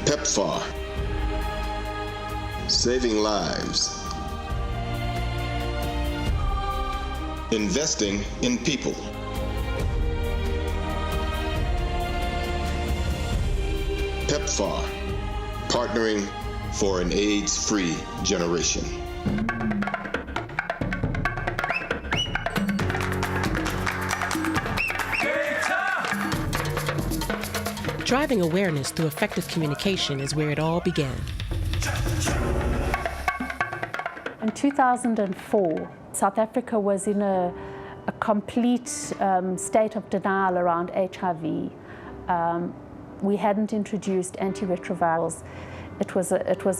PEPFAR. Saving lives. Investing in people. PEPFAR. Partnering for an AIDS-free generation. Driving awareness through effective communication is where it all began. In 2004, South Africa was in a complete state of denial around HIV. We hadn't introduced antiretrovirals. It was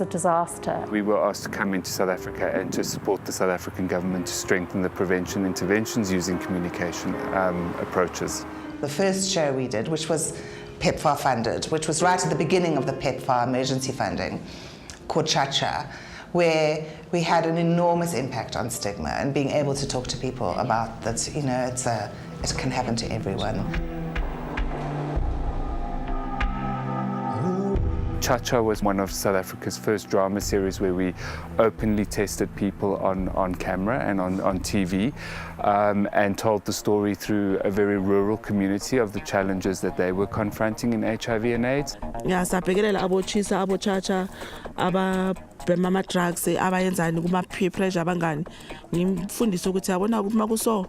a disaster. We were asked to come into South Africa and to support the South African government to strengthen the prevention interventions using communication approaches. The first show we did, which was PEPFAR funded, which was right at the beginning of the PEPFAR emergency funding, called Cha-Cha, where we had an enormous impact on stigma and being able to talk to people about that, you know, it can happen to everyone. Cha-Cha was one of South Africa's first drama series where we openly tested people on camera and on TV and told the story through a very rural community of the challenges that they were confronting in HIV and AIDS. Yeah, sabhekelela abochisa abochacha ababhema drugs abayenzani kuma peer pressure abangani ngimfundisa ukuthi yabona ukuthi makuso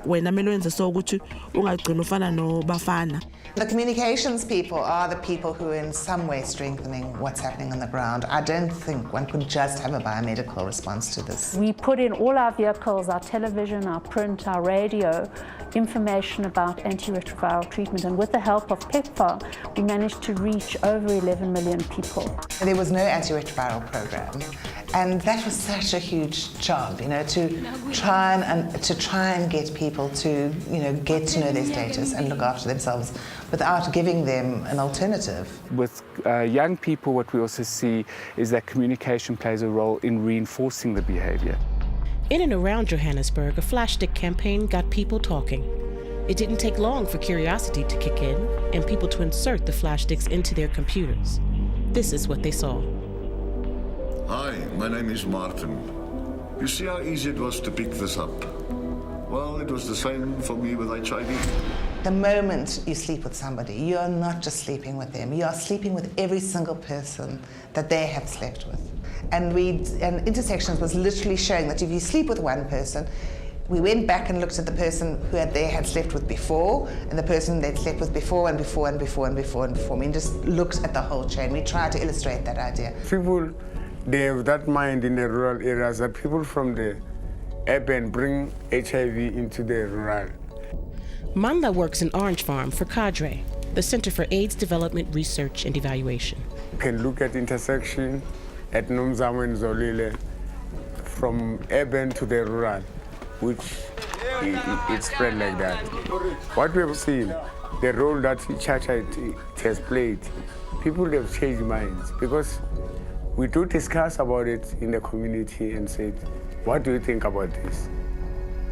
wena mele wenze so ukuthi ungagcina ufana no bafana. The communications people are the people who are in some way strengthening what's happening on the ground. I don't think one could just have a biomedical response to this. We put in all our vehicles, our television, our print, our radio, information about antiretroviral treatment, and with the help of PEPFAR, we managed to reach over 11 million people. There was no antiretroviral program, and that was such a huge job, you know, to try and get people to, you know, get to know their status and look after themselves without giving them an alternative. With young people, what we also see is that communication plays a role in reinforcing the behavior. In and around Johannesburg, a flash stick campaign got people talking. It didn't take long for curiosity to kick in and people to insert the flash sticks into their computers. This is what they saw. Hi, my name is Martin. You see how easy it was to pick this up? Well, it was the same for me with HIV. The moment you sleep with somebody, you're not just sleeping with them, you are sleeping with every single person that they have slept with. And Intersections was literally showing that if you sleep with one person, we went back and looked at the person who they had slept with before, and the person they'd slept with before and before and before and before and before. I mean, just looked at the whole chain. We tried to illustrate that idea. People, they have that mind in the rural areas that people from the urban bring HIV into the rural. Manda works in Orange Farm for Cadre, the Center for AIDS Development Research and Evaluation. You can look at intersection at Nomzamo and Zolile from urban to the rural, which it spread like that. What we have seen, the role that Cha-Cha has played, people have changed minds because we do discuss about it in the community and said, what do you think about this?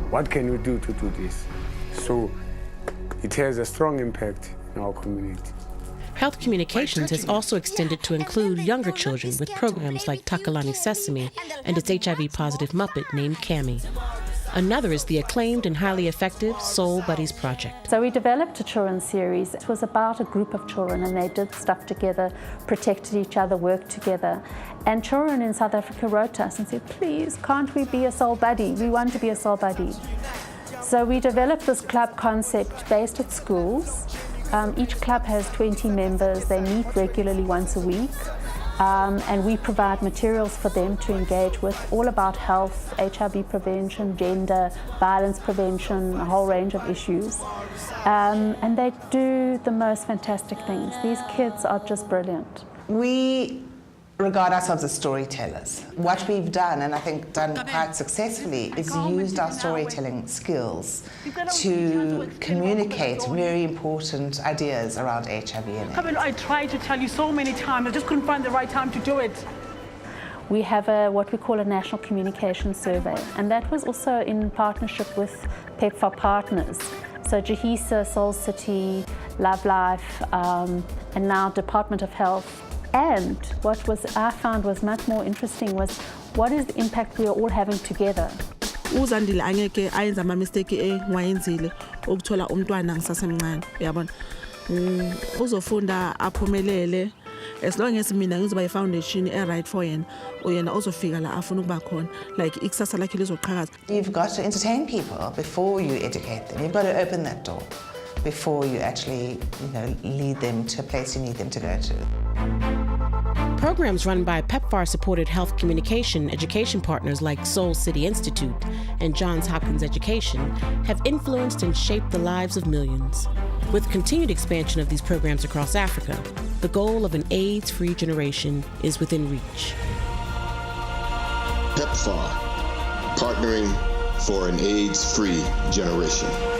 What can we do to do this? So it has a strong impact in our community. Health Communications has also extended to include younger children with programs like Takalani Sesame and its HIV-positive Muppet named Cammy. Another is the acclaimed and highly effective Soul Buddies project. So we developed a children's series. It was about a group of children, and they did stuff together, protected each other, worked together. And children in South Africa wrote to us and said, please, can't we be a soul buddy? We want to be a soul buddy. So we developed this club concept based at schools. Each club has 20 members. They meet regularly once a week. And we provide materials for them to engage with, all about health, HIV prevention, gender, violence prevention, a whole range of issues. And they do the most fantastic things. These kids are just brilliant. We regard ourselves as storytellers. What we've done, and I think done quite successfully, is used our storytelling skills to communicate very important ideas around HIV and AIDS. I tried to tell you so many times, I just couldn't find the right time to do it. We have what we call a national communication survey, and that was also in partnership with PEPFAR partners. So Jahisa, Soul City, Love Life, and now Department of Health, And I found was much more interesting was what is the impact we are all having together. uZandile angeke ayenza ama-mistake engwayenzile ukuthola umntwana ngisasemncane uyabona uzofunda aphumelele as long as mina ngizoba i-foundation e-right for yena uyena uzofika la afuna ukuba khona like ikusasa lakhe lizoqhakaza. You've got to entertain people before you educate them. You've got to open that door before you actually lead them to a place you need them to go to. Programs run by PEPFAR-supported health communication education partners like Soul City Institute and Johns Hopkins Education have influenced and shaped the lives of millions. With continued expansion of these programs across Africa, the goal of an AIDS-free generation is within reach. PEPFAR, partnering for an AIDS-free generation.